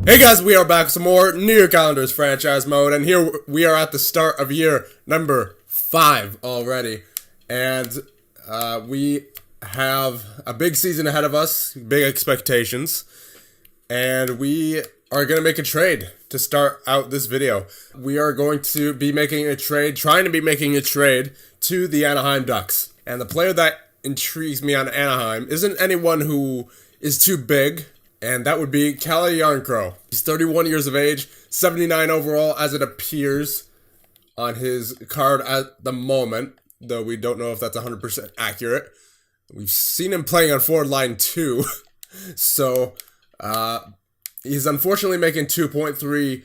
Hey guys, we are back with some more New York Islanders franchise mode, and here we are at the start of year number 5 already, and we have a big season ahead of us, big expectations, and we are going to make a trade to start out this video. We are going to be making a trade, trying to be making a trade to the Anaheim Ducks, and the player that intrigues me on Anaheim isn't anyone who is too big, and that would be Calle Jarnkrok. He's 31 years of age, 79 overall as it appears on his card at the moment, though we don't know if that's 100% accurate. We've seen him playing on forward line too, so he's unfortunately making 2.3,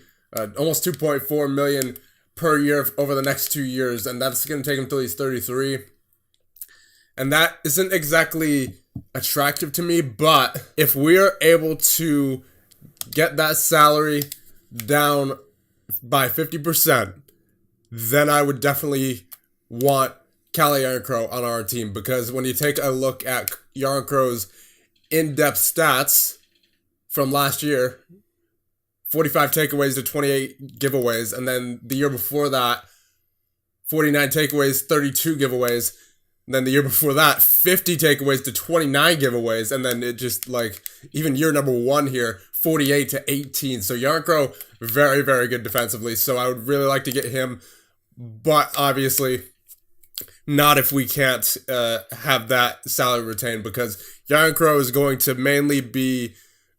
almost 2.4 million per year over the next 2 years, and that's going to take him until he's 33. And that isn't exactly attractive to me, but if we're able to get that salary down by 50%, then I would definitely want Calle Jarnkrok on our team, because when you take a look at Jarnkrok's in-depth stats from last year, 45 takeaways to 28 giveaways, and then the year before that, 49 takeaways, 32 giveaways. And then the year before that, 50 takeaways to 29 giveaways. And then it just, like, even year number 1 here, 48 to 18. So Jarnkrok, very, very good defensively. So I would really like to get him. But obviously, not if we can't have that salary retained. Because Jarnkrok is going to mainly be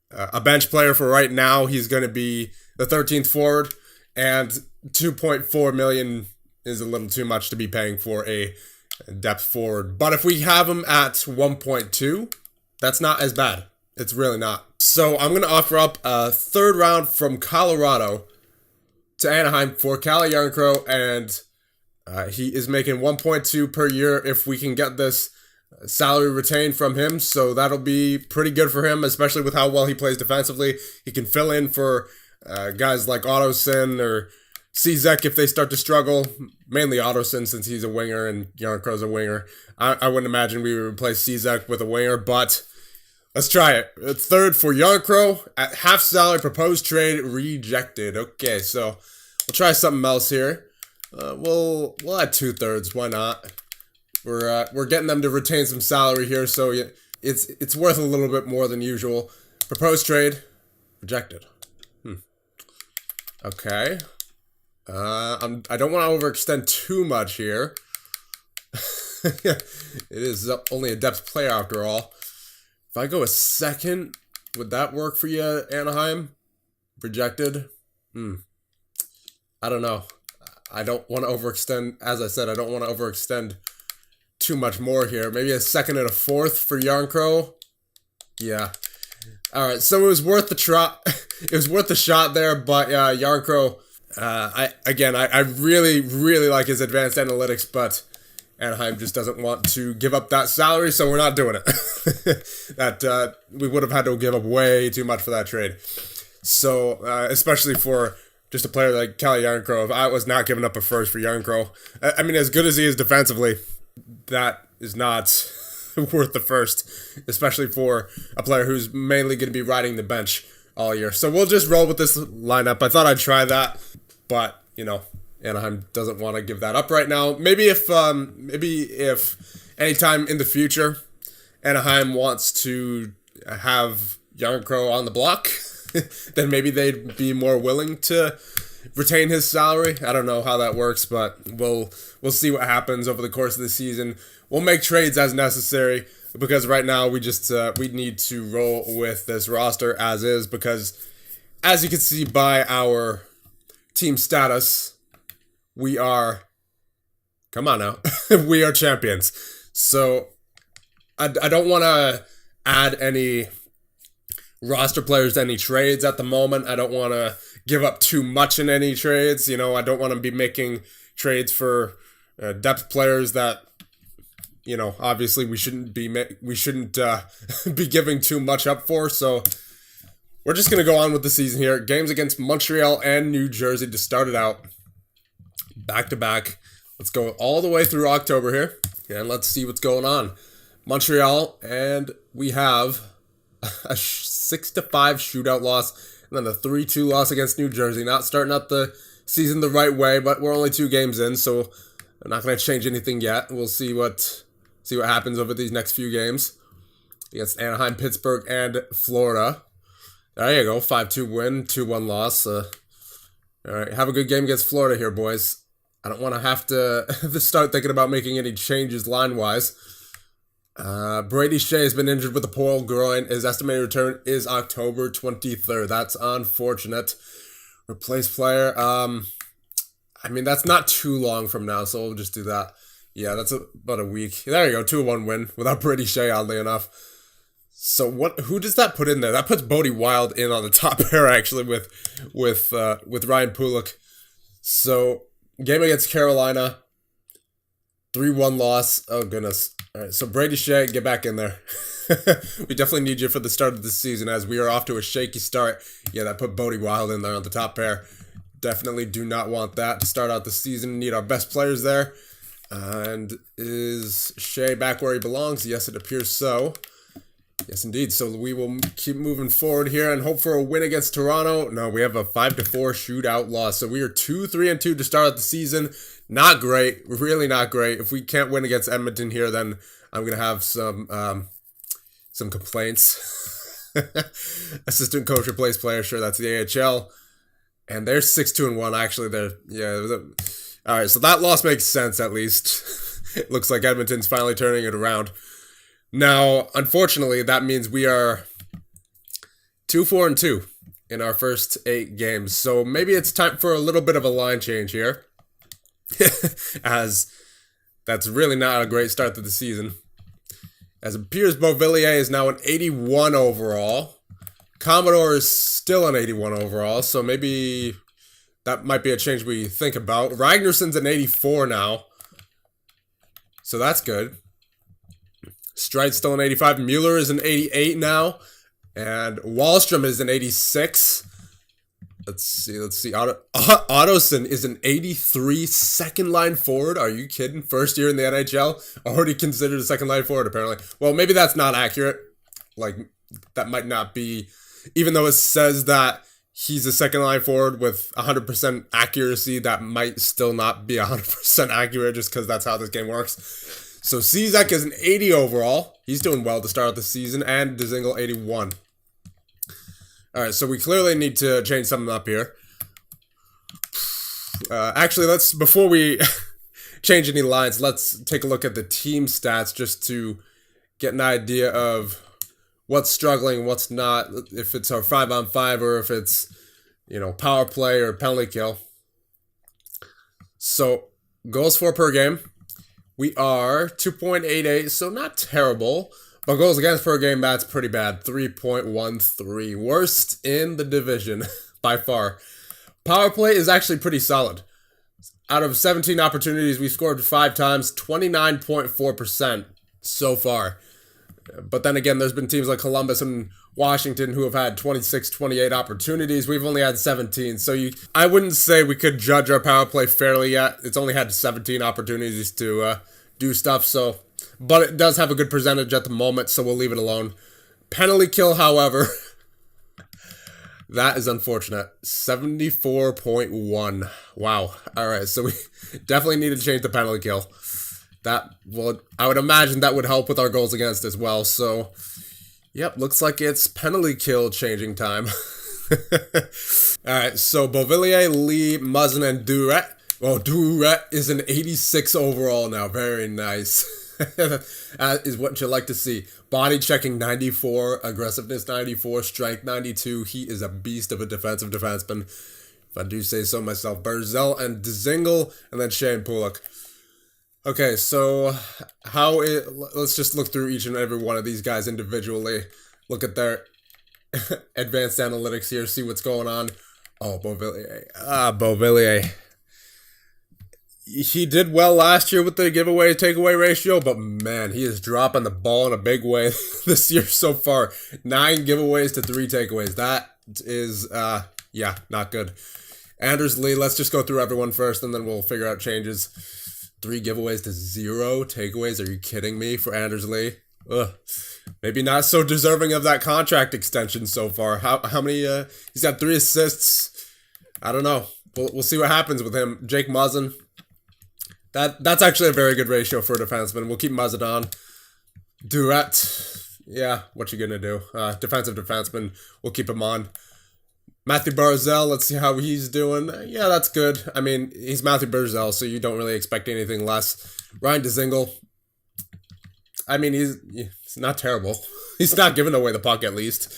a bench player for right now. He's going to be the 13th forward. And 2.4 million is a little too much to be paying for a depth forward. But if we have him at 1.2, that's not as bad. It's really not. So I'm going to offer up a third round from Colorado to Anaheim for Calle Jarnkrok, and he is making 1.2 per year if we can get this salary retained from him. So that'll be pretty good for him, especially with how well he plays defensively. He can fill in for guys like Ottoson or Czech if they start to struggle, mainly Ottoson since he's a winger and Jarnkrok's a winger. I wouldn't imagine we would replace Czech with a winger, but let's try it. A third for Jarnkrok at half salary, proposed trade rejected. Okay, so we'll try something else here. We'll add 2/3. Why not? We're getting them to retain some salary here, so it's worth a little bit more than usual. Proposed trade rejected. Okay. I don't want to overextend too much here. It is only a depth player after all. If I go a second, would that work for you, Anaheim? Rejected? I don't know. I don't want to overextend. As I said, I don't want to overextend too much more here. Maybe a second and a fourth for Jarnkrok. Yeah. All right. So it was worth the try. It was worth the shot there, but Jarnkrok. I really, really like his advanced analytics, but Anaheim just doesn't want to give up that salary, so we're not doing it. That we would have had to give up way too much for that trade. So, especially for just a player like Calle Jarnkrok, if I was not giving up a first for Jarnkrok, I mean, as good as he is defensively, that is not worth the first, especially for a player who's mainly going to be riding the bench all year. So we'll just roll with this lineup. I thought I'd try that, but Anaheim doesn't want to give that up right now. Maybe if anytime in the future Anaheim wants to have Jarnkrok on the block, then maybe they'd be more willing to retain his salary. I don't know how that works, but we'll see what happens over the course of the season. We'll make trades as necessary, because right now we need to roll with this roster as is, because as you can see by our team status, we are, come on now, we are champions. So I don't want to add any roster players to any trades at the moment. I don't want to give up too much in any trades. I don't want to be making trades for depth players that, obviously we shouldn't be be giving too much up for. So we're just going to go on with the season here. Games against Montreal and New Jersey to start it out. Back to back. Let's go all the way through October here, and let's see what's going on. Montreal, and we have a 6-5 shootout loss And then the 3-2 loss against New Jersey. Not starting out the season the right way, but we're only 2 games in, so I'm not going to change anything yet. We'll see what happens over these next few games against Anaheim, Pittsburgh, and Florida. There you go, 5-2 win, 2-1 loss. All right, have a good game against Florida here, boys. I don't want to have to start thinking about making any changes line-wise. Brady Shea has been injured with a poor groin. His estimated return is October 23rd. That's unfortunate. Replace player. I mean, that's not too long from now, so we'll just do that. Yeah, that's about a week. There you go, 2-1 win without Brady Shea, oddly enough. So who does that put in there? That puts Bodie Wild in on the top pair, actually, with Ryan Pulock. So, game against Carolina, 3-1 loss. Oh, goodness. All right, so Brady Shea, get back in there. We definitely need you for the start of the season, as we are off to a shaky start. Yeah, that put Bodie Wild in there on the top pair. Definitely do not want that to start out the season. Need our best players there. And is Shea back where he belongs? Yes, it appears so. Yes, indeed. So we will keep moving forward here and hope for a win against Toronto. No, we have a 5-4 shootout loss. So we are 2-3-2 to start out the season. Not great. Really not great. If we can't win against Edmonton here, then I'm going to have some complaints. Assistant coach replace player. Sure, that's the AHL. And they're 6-2-1. Actually, all right, so that loss makes sense, at least. It looks like Edmonton's finally turning it around. Now, unfortunately, that means we are 2-4-2 in our first 8 games. So maybe it's time for a little bit of a line change here. As that's really not a great start to the season. As it appears, Beauvillier is now an 81 overall. Commodore is still an 81 overall, so maybe that might be a change we think about. Ragnarsson's an 84 now, so that's good. Stride's still an 85. Mueller is an 88 now, and Wahlstrom is an 86. Let's see. Ottoson is an 83 second line forward. Are you kidding? First year in the NHL, already considered a second line forward, apparently. Well, maybe that's not accurate. Like, that might not be, even though it says that he's a second line forward with 100% accuracy, that might still not be 100% accurate just because that's how this game works. So Czak is an 80 overall. He's doing well to start the season, and Dzingel 81. All right, so we clearly need to change something up here. Actually, before we change any lines, let's take a look at the team stats just to get an idea of what's struggling, what's not, if it's our 5-on-5 or if it's, power play or penalty kill. So, goals for per game. We are 2.88, so not terrible. But goals against per game, that's pretty bad. 3.13. Worst in the division by far. Power play is actually pretty solid. Out of 17 opportunities, we scored 5 times, 29.4% so far. But then again, there's been teams like Columbus and Washington who have had 26, 28 opportunities. We've only had 17. So I wouldn't say we could judge our power play fairly yet. It's only had 17 opportunities to do stuff. But it does have a good percentage at the moment, so we'll leave it alone. Penalty kill, however, that is unfortunate. 74.1. Wow. All right, so we definitely need to change the penalty kill. I would imagine that would help with our goals against as well. So, yep, looks like it's penalty kill changing time. All right, so Beauvillier, Lee, Muzzin, and Duret. Well, Duret is an 86 overall now. Very nice. That is what you like to see. Body checking 94, aggressiveness 94, strength 92. He is a beast of a defensive defenseman, if I do say so myself. Barzell and Dzingel, and then Shea and Pulock. Okay, so let's just look through each and every one of these guys individually. Look at their advanced analytics here, see what's going on. Oh, Beauvillier. Beauvillier. He did well last year with the giveaway takeaway ratio, but man, he is dropping the ball in a big way this year so far. 9 giveaways to 3 takeaways. That is, not good. Anders Lee, let's just go through everyone first, and then we'll figure out changes. 3 giveaways to 0 takeaways. Are you kidding me for Anders Lee? Ugh. Maybe not so deserving of that contract extension so far. How many? He's got 3 assists. I don't know. We'll see what happens with him. Jake Muzzin. That's actually a very good ratio for a defenseman. We'll keep Muzzin on. Durant. Yeah, what you gonna do? Defensive defenseman. We'll keep him on. Matthew Barzal, let's see how he's doing. Yeah, that's good. I mean, he's Matthew Barzal, so you don't really expect anything less. Ryan Dzingel. I mean, he's not terrible. He's not giving away the puck at least.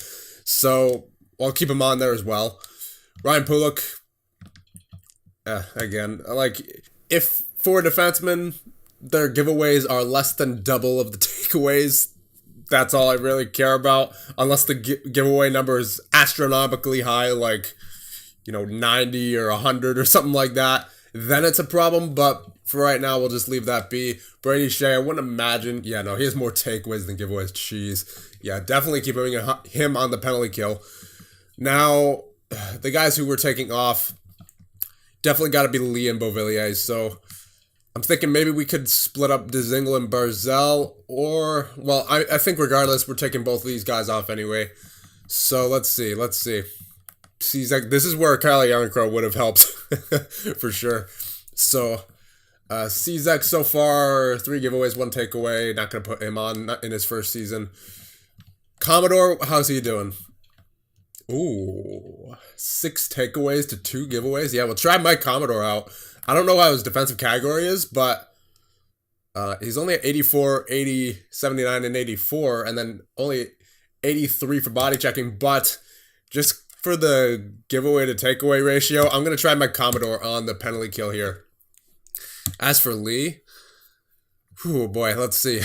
So I'll keep him on there as well. Ryan Pulock. Again, like, if for a defenseman, their giveaways are less than double of the takeaways, that's all I really care about. Unless the giveaway number is astronomically high, like, 90 or 100 or something like that, then it's a problem. But for right now, we'll just leave that be. Brady Shea, I wouldn't imagine. Yeah, no, he has more takeaways than giveaways. Jeez. Yeah, definitely keep him on the penalty kill. Now, the guys who we're taking off, definitely got to be Lee and Beauvillier. So I'm thinking maybe we could split up Dzingel and Barzal, or, well, I think regardless, we're taking both of these guys off anyway. So let's see. Cizek, this is where Kyle Yarncrow would have helped, for sure. So, Cizek so far, 3 giveaways, 1 takeaway. Not going to put him on in his first season. Commodore, how's he doing? Ooh, 6 takeaways to 2 giveaways. Yeah, we'll try Mike Commodore out. I don't know how his defensive category is, but he's only at 84, 80, 79, and 84, and then only 83 for body checking. But just for the giveaway to takeaway ratio, I'm going to try Mike Commodore on the penalty kill here. As for Lee, oh boy, let's see.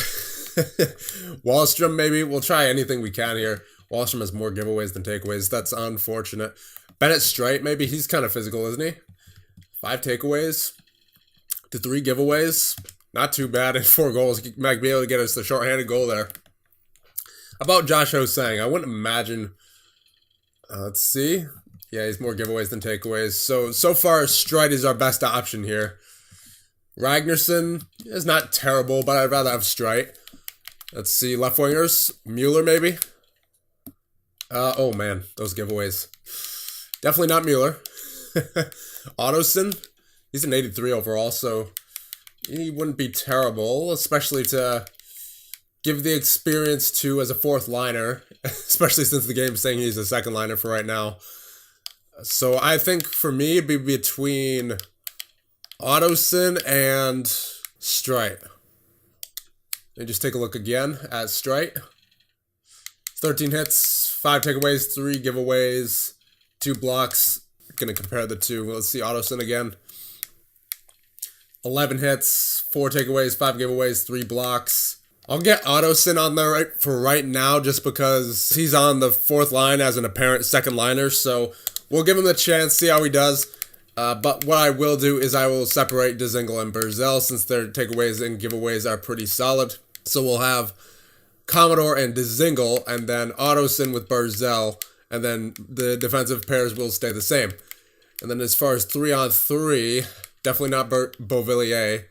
Wallstrom, maybe. We'll try anything we can here. Wallstrom has more giveaways than takeaways. That's unfortunate. Bennett Strite, maybe. He's kind of physical, isn't he? 5 takeaways to 3 giveaways. Not too bad. And 4 goals. He might be able to get us the shorthanded goal there. About Josh Ho-Sang, I wouldn't imagine. Let's see. Yeah, he's more giveaways than takeaways. So far, Strite is our best option here. Ragnarsson is not terrible, but I'd rather have Strite. Let's see. Left wingers. Mueller, maybe. Oh, man. Those giveaways. Definitely not Mueller. Ottoson. He's an 83 overall, so he wouldn't be terrible, especially to give the experience to as a 4th liner, especially since the game's saying he's a 2nd liner for right now. So I think for me, it'd be between Ottoson and Strite. And just take a look again at Strite. 13 hits, 5 takeaways, 3 giveaways, 2 blocks. Going to compare the two. Let's see Ottoson again. 11 hits, 4 takeaways, 5 giveaways, 3 blocks. I'll get Ottoson on there for right now just because he's on the 4th line as an apparent 2nd liner. So we'll give him the chance, see how he does. But what I will do is I will separate Dzingel and Barzal since their takeaways and giveaways are pretty solid. So we'll have Commodore and Dzingel, and then Ottoson with Barzal, and then the defensive pairs will stay the same. And then as far as 3-on-3, definitely not Beauvillier.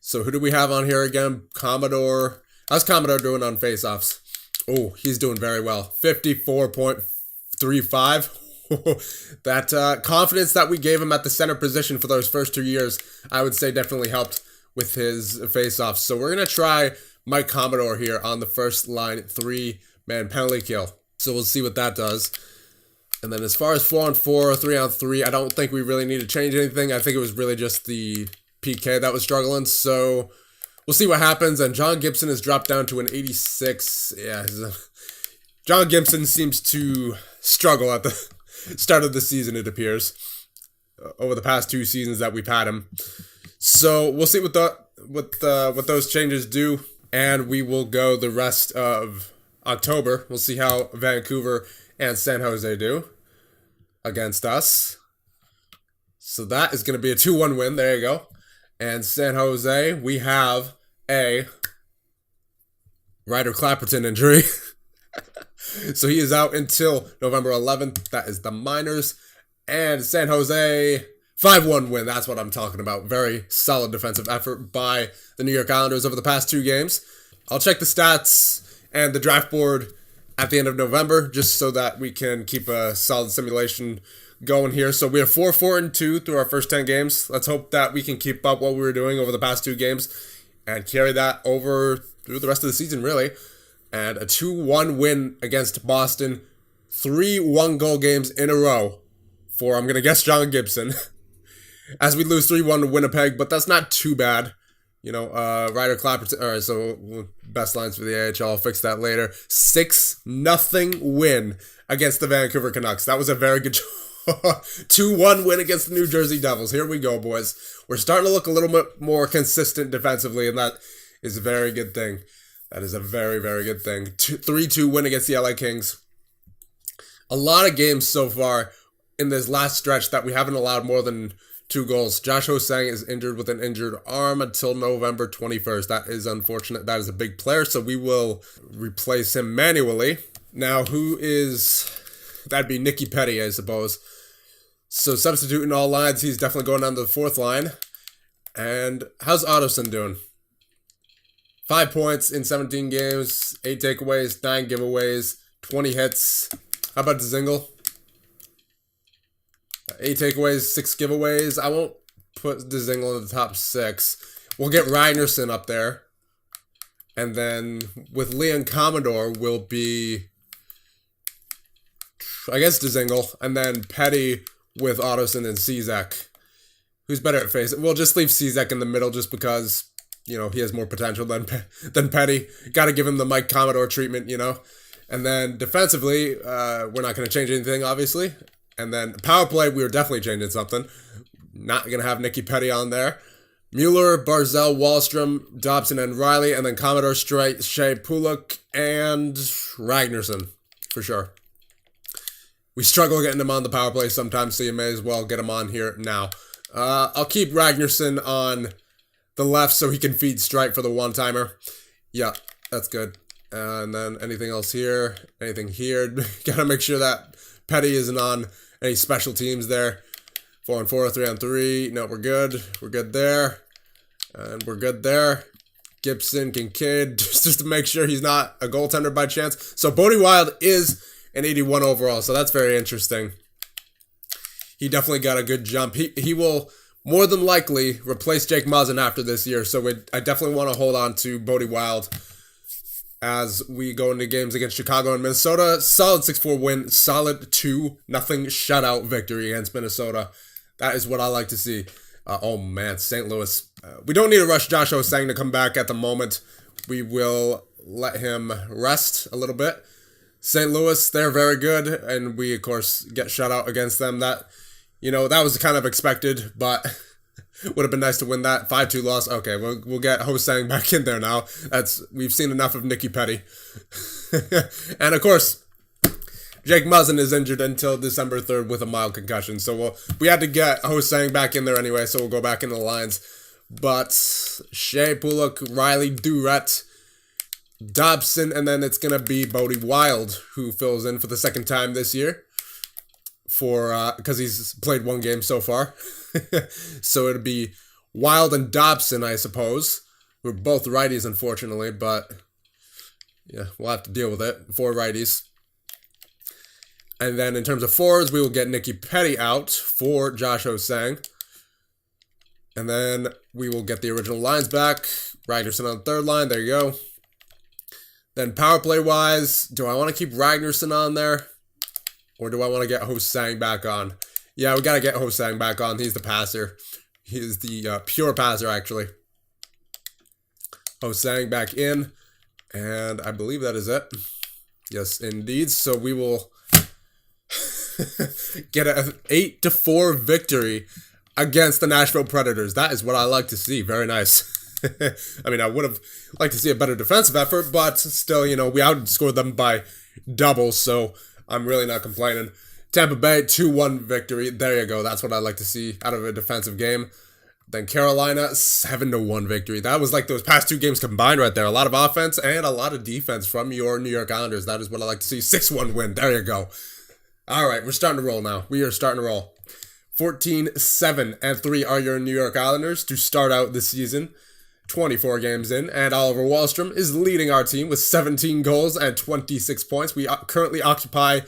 So who do we have on here again? Commodore. How's Commodore doing on faceoffs? Oh, he's doing very well. 54.35. That confidence that we gave him at the center position for those first 2 years, I would say definitely helped with his faceoffs. So we're going to try Mike Commodore here on the first line 3-man penalty kill. So we'll see what that does. And then as far as 4-on-4, 3-on-3, I don't think we really need to change anything. I think it was really just the PK that was struggling. So we'll see what happens. And John Gibson has dropped down to an 86. Yeah, John Gibson seems to struggle at the start of the season, it appears, over the past 2 seasons that we've had him. So we'll see what those changes do. And we will go the rest of October. We'll see how Vancouver and San Jose do against us. So that is going to be a 2-1 win. There you go. And San Jose, we have a Ryder Clapperton injury. So he is out until November 11th. That is the minors. And San Jose, 5-1 win. That's what I'm talking about. Very solid defensive effort by the New York Islanders over the past 2 games. I'll check the stats and the draft board at the end of November, just so that we can keep a solid simulation going here. So we are 4-4-2 through our first 10 games. Let's hope that we can keep up what we were doing over the past 2 games and carry that over through the rest of the season, really. And a 2-1 win against Boston. 3 1-goal games in a row for, I'm going to guess, John Gibson. As we lose 3-1 to Winnipeg, but that's not too bad. You know, Ryder Clapperton. All right, so best lines for the AHL. I'll fix that later. 6-0 win against the Vancouver Canucks. That was a very good 2-1 win against the New Jersey Devils. Here we go, boys. We're starting to look a little bit more consistent defensively, and that is a very good thing. That is a very, very good thing. 3-2 win against the LA Kings. A lot of games so far in this last stretch that we haven't allowed more than 2 goals. Josh Ho-Sang is injured with an injured arm until November 21st. That is unfortunate. That is a big player, so we will replace him manually. Now, who is... That'd be Nicky Petty, I suppose. So, substituting all lines, he's definitely going down to the 4th line. And how's Ottoson doing? 5 points in 17 games, 8 takeaways, 9 giveaways, 20 hits. How about Dzingel? 8 takeaways, 6 giveaways. I won't put Dzingel in the top 6. We'll get Ragnarsson up there. And then with Leon Commodore will be, I guess, Dzingel. And then Petty with Ottoson and Cizek. Who's better at face? We'll just leave Cizek in the middle just because, you know, he has more potential than Petty. Got to give him the Mike Commodore treatment, you know. And then defensively, we're not going to change anything, obviously. And then power play, we were definitely changing something. Not going to have Nicky Petty on there. Mueller, Barzell, Wallstrom, Dobson, and Riley. And then Commodore, Shea, Pulak, and Ragnarsson, for sure. We struggle getting him on the power play sometimes, so you may as well get him on here now. I'll keep Ragnarsson on the left so he can feed Strike for the one-timer. Yeah, that's good. And then anything else here? Anything here? Gotta make sure that Petty isn't on any special teams there. 4-on-4, 3-on-3. No, we're good. We're good there. And we're good there. Gibson, Kincaid, just to make sure he's not a goaltender by chance. So Bodie Wild is an 81 overall, so that's very interesting. He definitely got a good jump. He will more than likely replace Jake Muzzin after this year, so I definitely want to hold on to Bodie Wild as we go into games against Chicago and Minnesota. Solid 6-4 win, solid 2-0 shutout victory against Minnesota. That is what I like to see. Oh man, St. Louis. We don't need to rush Josh Ho-Sang to come back at the moment. We will let him rest a little bit. St. Louis, they're very good, and we, of course, get shut out against them. That, you know, that was kind of expected, but would have been nice to win that. 5-2 loss. Okay, we'll get Ho-Sang back in there now. We've seen enough of Nicky Petty. And, of course, Jake Muzzin is injured until December 3rd with a mild concussion. So we had to get Ho-Sang back in there anyway, so we'll go back into the lines. But Shea, Pulak, Riley, Durrett, Dobson, and then it's going to be Bodie Wild, who fills in for the second time this year. Because he's played 1 game so far. So it'd be Wild and Dobson, I suppose. We're both righties, unfortunately, but yeah, we'll have to deal with it. 4 righties. And then in terms of forwards, we will get Nicky Petty out for Josh Ho-Sang. And then we will get the original lines back. Ragnarsson on the 3rd line. There you go. Then power play-wise, do I want to keep Ragnarsson on there? Or do I want to get Ho-Sang back on? Yeah, we got to get Ho-Sang back on. He's the passer. He's the pure passer, actually. Ho-Sang back in. And I believe that is it. Yes, indeed. So we will get an 8-4 victory against the Nashville Predators. That is what I like to see. Very nice. I mean, I would have liked to see a better defensive effort, but still, you know, we outscored them by double, so I'm really not complaining. Tampa Bay, 2-1 victory. There you go. That's what I like to see out of a defensive game. Then Carolina, 7-1 victory. That was like those past 2 games combined right there. A lot of offense and a lot of defense from your New York Islanders. That is what I like to see. 6-1 win. There you go. All right, we're starting to roll now. We are starting to roll. 14-7-3 are your New York Islanders to start out the season. 24 games in, and Oliver Wahlstrom is leading our team with 17 goals and 26 points. We currently occupy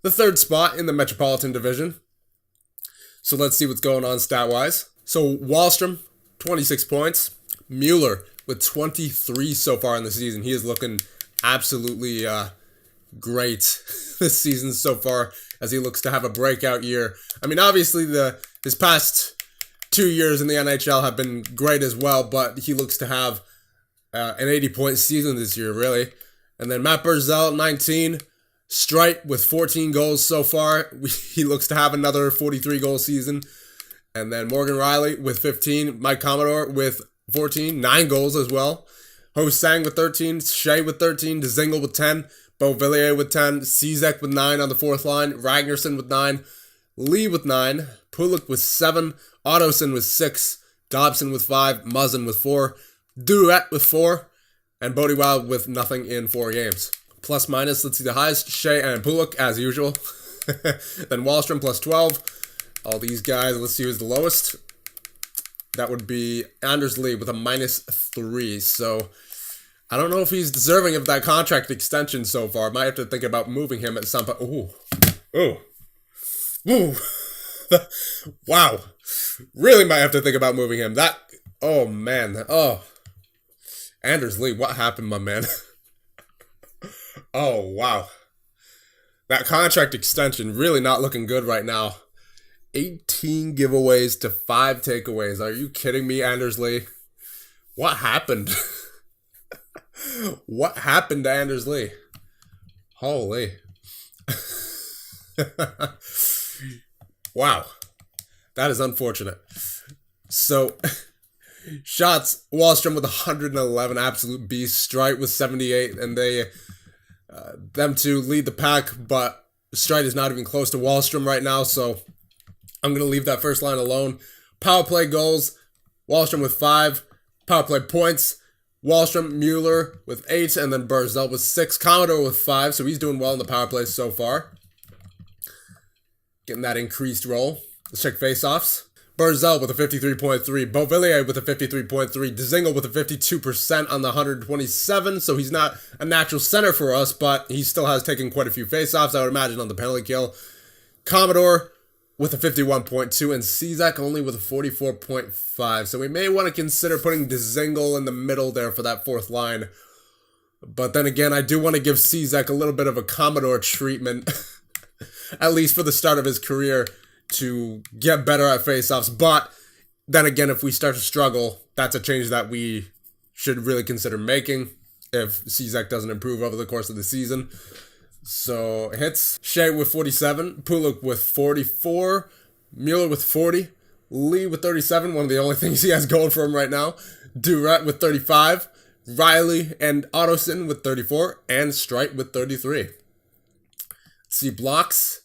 the third spot in the Metropolitan Division. So let's see what's going on stat-wise. So Wahlstrom, 26 points. Mueller with 23 so far in the season. He is looking absolutely great this season so far as he looks to have a breakout year. I mean, obviously his past 2 years in the NHL have been great as well, but he looks to have an 80-point season this year, really. And then Matt Barzal, 19. Strite with 14 goals so far. He looks to have another 43-goal season. And then Morgan Riley with 15. Mike Commodore with 14. 9 goals as well. Ho-Sang with 13. Shea with 13. Dzingel with 10. Beauvillier with 10. Cizek with 9 on the fourth line. Ragnarsson with 9. Lee with 9. Pulik with 7. Ottoson with 6. Dobson with 5. Muzzin with 4. Duet with 4. And Bodie Wild with nothing in 4 games. Plus minus, let's see the highest, Shea and Pulik, as usual. Then Wahlstrom, plus 12. All these guys, let's see who's the lowest. That would be Anders Lee with a minus 3. So, I don't know if he's deserving of that contract extension so far. Might have to think about moving him at some point. Ooh. Wow. Really might have to think about moving him. Oh man. Oh. Anders Lee, what happened, my man? Oh, wow. That contract extension really not looking good right now. 18 giveaways to 5 takeaways. Are you kidding me, Anders Lee? What happened? What happened to Anders Lee? Holy. Wow. That is unfortunate. So, shots, Wahlstrom with 111, absolute beast. Strite with 78, and them two lead the pack, but Strite is not even close to Wahlstrom right now, so I'm going to leave that first line alone. Power play goals, Wahlstrom with 5. Power play points, Wahlstrom, Mueller with 8, and then Barzal with 6. Commodore with 5, so he's doing well in the power play so far. Getting that increased role. Let's check faceoffs. Barzal with a 53.3, Beauvillier with a 53.3, Dzingel with a 52% on the 127, so he's not a natural center for us, but he still has taken quite a few faceoffs, I would imagine, on the penalty kill. Commodore with a 51.2, and Cizek only with a 44.5, so we may want to consider putting Dzingel in the middle there for that fourth line. But then again, I do want to give Cizek a little bit of a Commodore treatment, at least for the start of his career, to get better at faceoffs. But then again, if we start to struggle, that's a change that we should really consider making if Cizek doesn't improve over the course of the season. So hits, Shea with 47, Pulik with 44, Mueller with 40, Lee with 37, one of the only things he has going for him right now, Duret with 35, Riley and Ottoson with 34, and Strite with 33. Let's see blocks,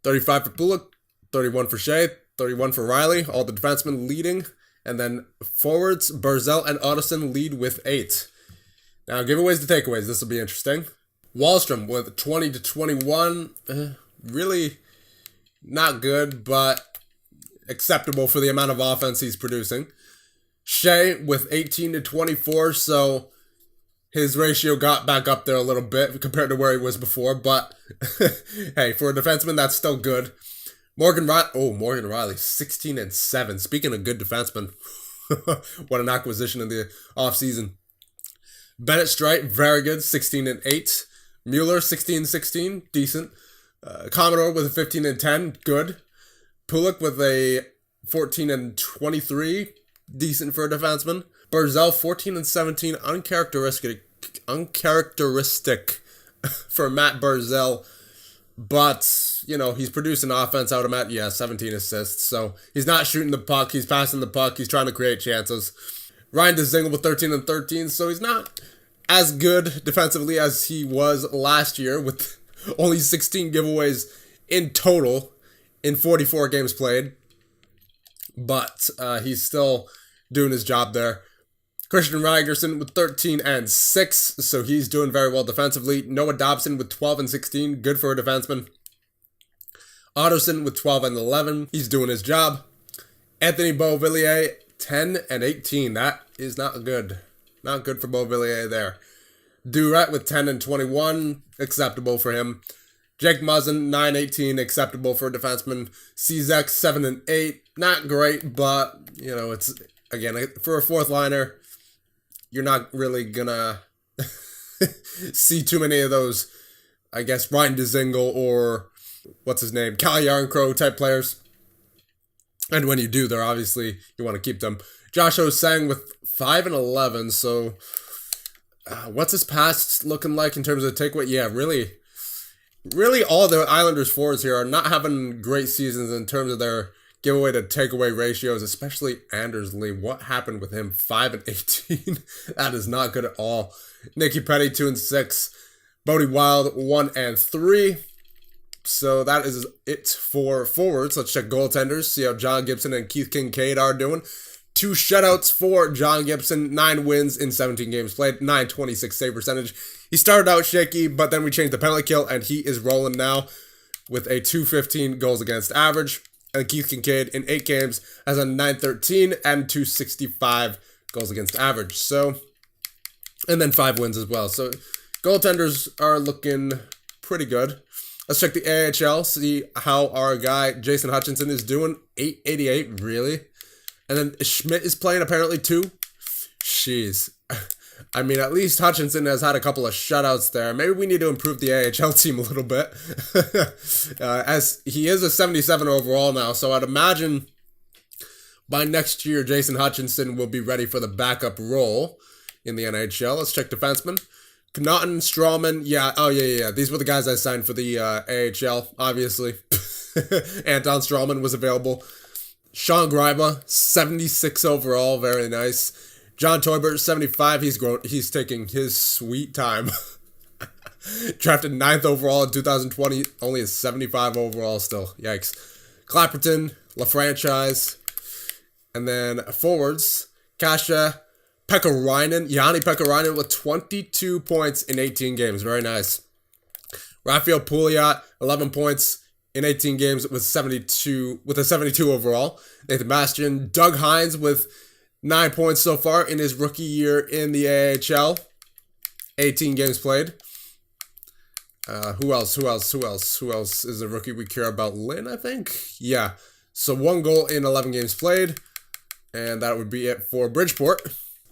35 for Pulik, 31 for Shea, 31 for Riley, all the defensemen leading. And then forwards, Barzal and Ottoson lead with 8. Now, giveaways to takeaways. This will be interesting. Wahlstrom with 20 to 21. Really not good, but acceptable for the amount of offense he's producing. Shea with 18 to 24, so his ratio got back up there a little bit compared to where he was before. But, hey, for a defenseman, that's still good. Morgan Riley, 16 and 7. Speaking of good defensemen, what an acquisition in the offseason. Bennett Strite, very good, 16 and 8. Mueller, 16-16, decent. Commodore with a 15 and 10, good. Pulik with a 14 and 23, decent for a defenseman. Barzal, 14 and 17, uncharacteristic for Matt Barzal. But, you know, he's producing offense out of Matt. Yeah, 17 assists. So he's not shooting the puck. He's passing the puck. He's trying to create chances. Ryan Dzingel with 13 and 13. So he's not as good defensively as he was last year with only 16 giveaways in total in 44 games played. But he's still doing his job there. Christian Ragnarsson with 13 and 6, so he's doing very well defensively. Noah Dobson with 12 and 16, good for a defenseman. Ottoson with 12 and 11, he's doing his job. Anthony Beauvillier, 10-18. That is not good. Not good for Beauvillier there. Durant with 10-21. Acceptable for him. Jake Muzzin, 9-18. Acceptable for a defenseman. Czek, 7-8. Not great, but, you know, it's, again, for a fourth liner, you're not really gonna see too many of those, I guess, Ryan Dzingel or, what's his name, Cal Yarncrow type players. And when you do, they're obviously, you want to keep them. Josh Osang with 5-11, so what's his past looking like in terms of takeaway? Yeah, really all the Islanders forwards here are not having great seasons in terms of their giveaway to takeaway ratios, especially Anders Lee. What happened with him? 5-18. That is not good at all. Nicky Petty, 2-6. Bodie Wild, 1-3. So that is it for forwards. Let's check goaltenders, see how John Gibson and Keith Kincaid are doing. 2 shutouts for John Gibson, 9 wins in 17 games played, .926 save percentage. He started out shaky, but then we changed the penalty kill, and he is rolling now with a .215 goals against average. And Keith Kincaid in 8 games has a .913 and .265 goals against average. So, and then 5 wins as well. So goaltenders are looking pretty good. Let's check the AHL, see how our guy Jason Hutchinson is doing. .888, really? And then Schmidt is playing apparently too. Jeez. I mean, at least Hutchinson has had a couple of shutouts there. Maybe we need to improve the AHL team a little bit. As he is a 77 overall now, so I'd imagine by next year, Jason Hutchinson will be ready for the backup role in the NHL. Let's check defensemen. Connaughton, Strawman, yeah. These were the guys I signed for the AHL, obviously. Anton Strawman was available. Sean Greiba, 76 overall, very nice. John Toibert, 75, he's taking his sweet time. Drafted 9th overall in 2020, only a 75 overall still, yikes. Clapperton, LaFranchise, and then forwards, Kasha, Yanni Pekarainen with 22 points in 18 games. Very nice. Rafael Pouliot, 11 points in 18 games with a 72 overall. Nathan Bastian, Doug Hines with 9 points so far in his rookie year in the AHL. 18 games played. Who else is a rookie we care about? Lynn, I think? Yeah. So 1 goal in 11 games played. And that would be it for Bridgeport.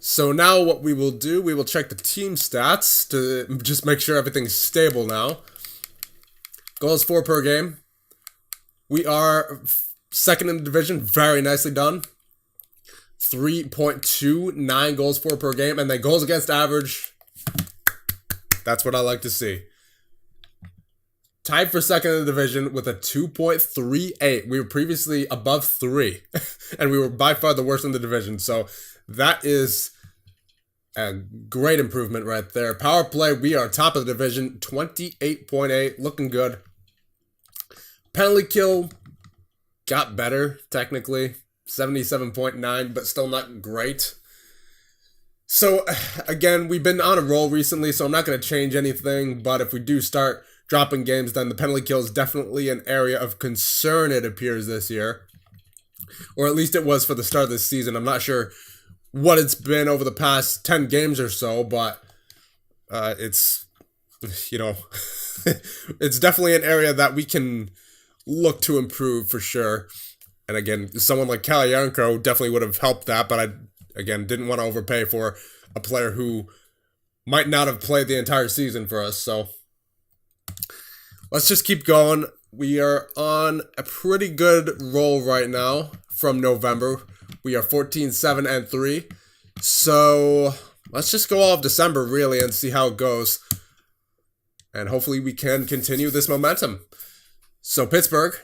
So now what we will do, we will check the team stats to just make sure everything's stable now. Goals for per game. We are second in the division. Very nicely done. 3.29 goals for per game. And then goals against average. That's what I like to see. Tied for second in the division with a 2.38. We were previously above 3. And we were by far the worst in the division. So that is a great improvement right there. Power play, we are top of the division. 28.8. Looking good. Penalty kill got better, technically. 77.9, but still not great. So, again, we've been on a roll recently, so I'm not going to change anything. But if we do start dropping games, then the penalty kill is definitely an area of concern, it appears, this year. Or at least it was for the start of this season. I'm not sure what it's been over the past 10 games or so, but it's, you know, it's definitely an area that we can look to improve for sure. And again, someone like Cal Yarncrow definitely would have helped that, but I, again, didn't want to overpay for a player who might not have played the entire season for us. So let's just keep going. We are on a pretty good roll right now from November. We are 14-7-3. So let's just go all of December, really, and see how it goes. And hopefully we can continue this momentum. So Pittsburgh.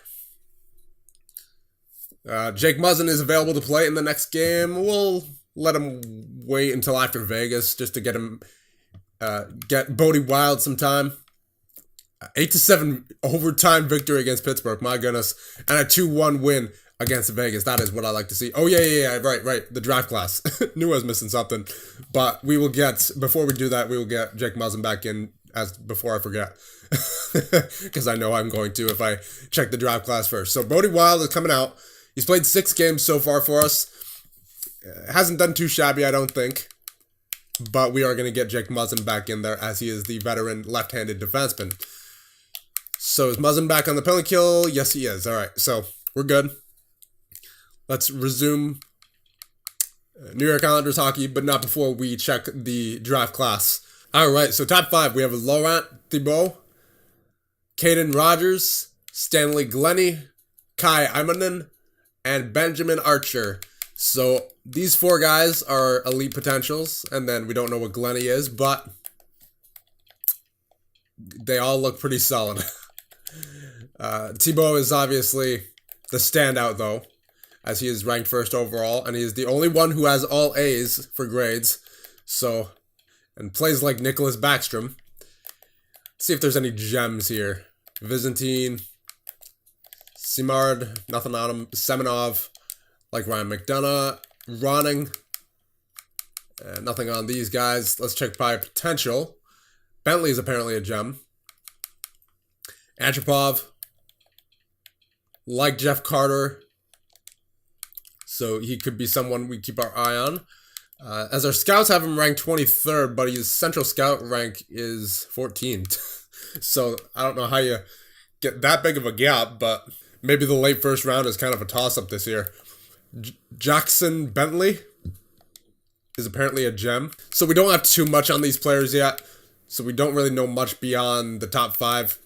Jake Muzzin is available to play in the next game. We'll let him wait until after Vegas just to get him, get Bodie Wild some time. 8-7 overtime victory against Pittsburgh. My goodness. And a 2-1 win against Vegas. That is what I like to see. Oh, yeah. Right. The draft class. Knew I was missing something. But we will get, before we do that, we will get Jake Muzzin back in before I forget. Because I know I'm going to if I check the draft class first. So Bodie Wild is coming out. He's played 6 games so far for us. Hasn't done too shabby, I don't think. But we are going to get Jake Muzzin back in there as he is the veteran left-handed defenseman. So is Muzzin back on the penalty kill? Yes, he is. All right, so we're good. Let's resume New York Islanders hockey, but not before we check the draft class. All right, so top 5. We have Laurent Thibault, Caden Rogers, Stanley Glennie, Kai Imanen, and Benjamin Archer. So these 4 guys are elite potentials, and then we don't know what Glennie is, but they all look pretty solid. Thibault is obviously the standout, though, as he is ranked 1st overall, and he is the only one who has all A's for grades, so, and plays like Nicholas Backstrom. Let's see if there's any gems here. Byzantine, Simard, nothing on him. Semenov, like Ryan McDonough, Ronning, nothing on these guys. Let's check by potential. Bentley is apparently a gem. Antropov, like Jeff Carter, so he could be someone we keep our eye on. As our scouts have him ranked 23rd, but his central scout rank is 14th. So I don't know how you get that big of a gap, but maybe the late first round is kind of a toss-up this year. Jackson Bentley is apparently a gem. So we don't have too much on these players yet. So we don't really know much beyond the top 5.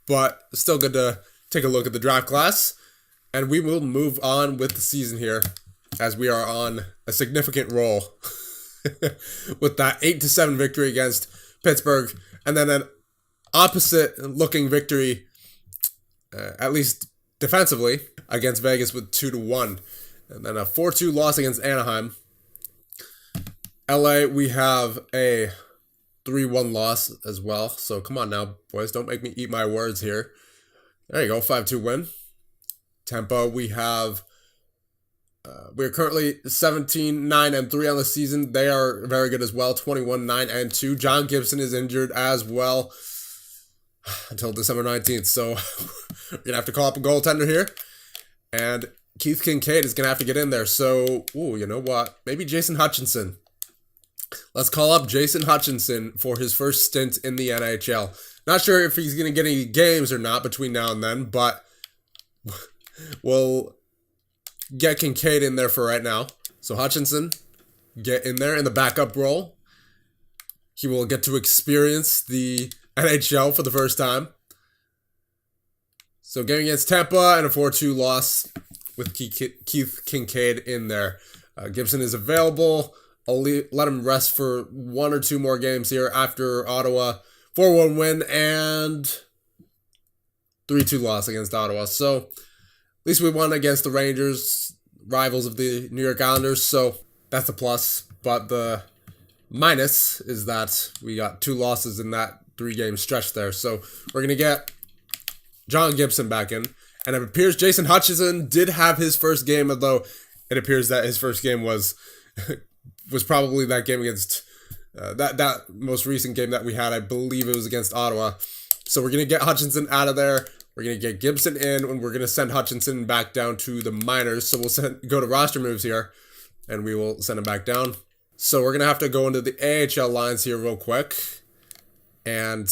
But still good to take a look at the draft class. And we will move on with the season here, as we are on a significant roll with that 8-7 victory against Pittsburgh, and then an opposite-looking victory, at least defensively, against Vegas with 2-1, and then a 4-2 loss against Anaheim. LA, we have a 3-1 loss as well. So come on now, boys, don't make me eat my words here. There you go, 5-2 win. Tampa, we have. We're currently 17-9-3 on the season. They are very good as well, 21-9-2. John Gibson is injured as well until December 19th. So we're going to have to call up a goaltender here. And Keith Kincaid is going to have to get in there. So, ooh, you know what? Maybe Jason Hutchinson. Let's call up Jason Hutchinson for his first stint in the NHL. Not sure if he's going to get any games or not between now and then, but we'll get Kincaid in there for right now. So Hutchinson, get in there in the backup role. He will get to experience the NHL for the first time. So game against Tampa and a 4-2 loss with Keith Kincaid in there. Gibson is available. I'll let him rest for 1 or 2 more games here after Ottawa. 4-1 win and 3-2 loss against Ottawa. So at least we won against the Rangers, rivals of the New York Islanders. So that's a plus. But the minus is that we got 2 losses in that 3-game stretch there. So we're going to get John Gibson back in. And it appears Jason Hutchinson did have his first game, although it appears that his first game was probably that game against that most recent game that we had. I believe it was against Ottawa. So we're going to get Hutchinson out of there. We're going to get Gibson in, and we're going to send Hutchinson back down to the minors. So we'll go to roster moves here, and we will send him back down. So we're going to have to go into the AHL lines here real quick and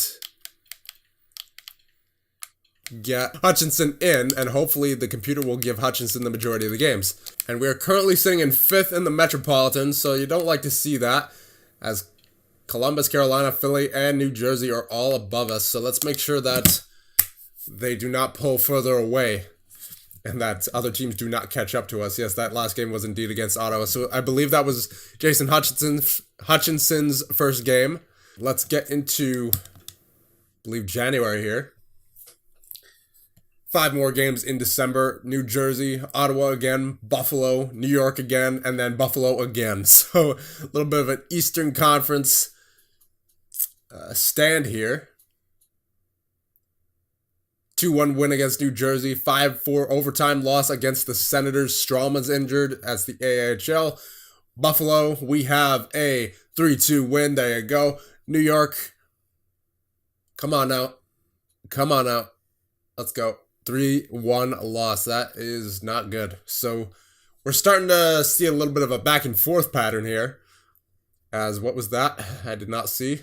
get Hutchinson in, and hopefully the computer will give Hutchinson the majority of the games. And we are currently sitting in 5th in the Metropolitan, so you don't like to see that, as Columbus, Carolina, Philly, and New Jersey are all above us. So let's make sure that they do not pull further away and that other teams do not catch up to us. Yes, that last game was indeed against Ottawa. So I believe that was Jason Hutchinson's first game. Let's get into, I believe, January here. 5 more games in December. New Jersey, Ottawa again, Buffalo, New York again, and then Buffalo again. So a little bit of an Eastern Conference stand here. 2-1 win against New Jersey. 5-4 overtime loss against the Senators. Strawman's injured as the AHL. Buffalo, we have a 3-2 win. There you go. New York, come on now. Come on now. Let's go. 3-1 loss. That is not good. So we're starting to see a little bit of a back and forth pattern here. As what was that? I did not see.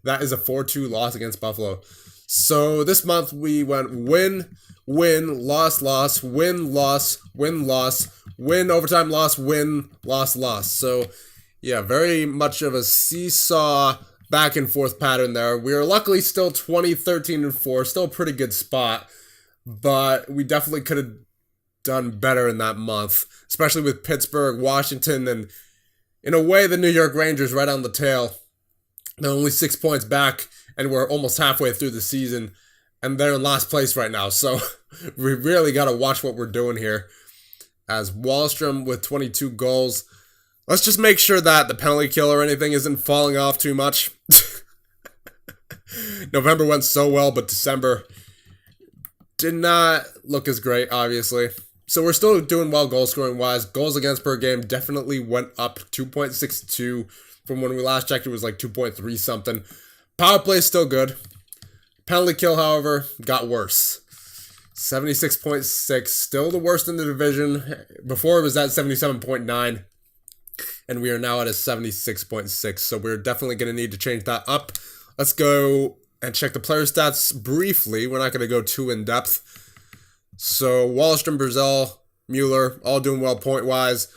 That is a 4-2 loss against Buffalo. So this month we went win, win, loss, loss, win, loss, win, loss, win, overtime, loss, win, loss, loss. So yeah, very much of a seesaw back and forth pattern there. We are luckily still 20-13-4, still a pretty good spot, but we definitely could have done better in that month, especially with Pittsburgh, Washington, and in a way the New York Rangers right on the tail. They're only 6 points back, and we're almost halfway through the season, and they're in last place right now. So we really got to watch what we're doing here. As Wallstrom with 22 goals. Let's just make sure that the penalty kill or anything isn't falling off too much. November went so well, but December did not look as great, obviously. So we're still doing well goal scoring wise. Goals against per game definitely went up 2.62. From when we last checked, it was like 2.3 something. Power play is still good. Penalty kill, however, got worse. 76.6, still the worst in the division. Before it was at 77.9. And we are now at a 76.6. So we're definitely going to need to change that up. Let's go and check the player stats briefly. We're not going to go too in depth. So Wallstrom, Barzal, Mueller, all doing well point-wise.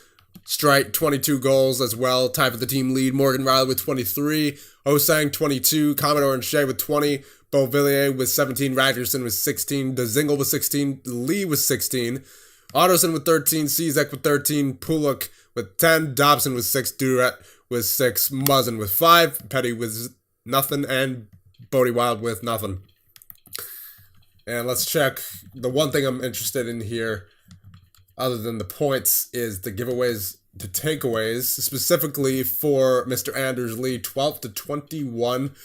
Strike, 22 goals as well. Tied for the team lead. Morgan Riley with 23. Osang, 22. Commodore and Shea with 20. Beauvillier with 17. Radgerson with 16. Dzingel with 16. Lee with 16. Ottoson with 13. Cizek with 13. Pulak with 10. Dobson with 6. Duret with 6. Muzzin with 5. Petty with nothing. And Bodie Wild with nothing. And let's check. The one thing I'm interested in here, other than the points, is the giveaways to takeaways, specifically for Mr. Anders Lee, 12 to 21.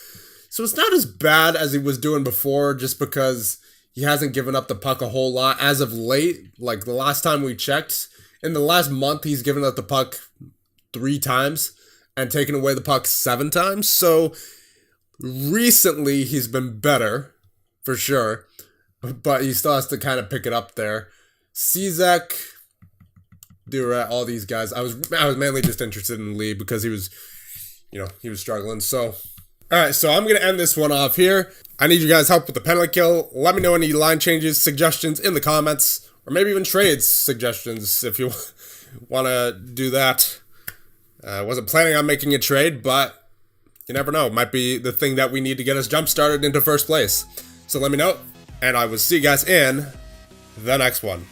So it's not as bad as he was doing before, just because he hasn't given up the puck a whole lot as of late. Like the last time we checked, in the last month, he's given up the puck 3 times and taken away the puck 7 times. So recently, he's been better, for sure, but he still has to kind of pick it up there. Cizek, Duret, all these guys. I was mainly just interested in Lee because he was struggling. So, all right, so I'm going to end this one off here. I need you guys' help with the penalty kill. Let me know any line changes, suggestions in the comments, or maybe even trades suggestions if you want to do that. I wasn't planning on making a trade, but you never know. It might be the thing that we need to get us jump-started into first place. So let me know, and I will see you guys in the next one.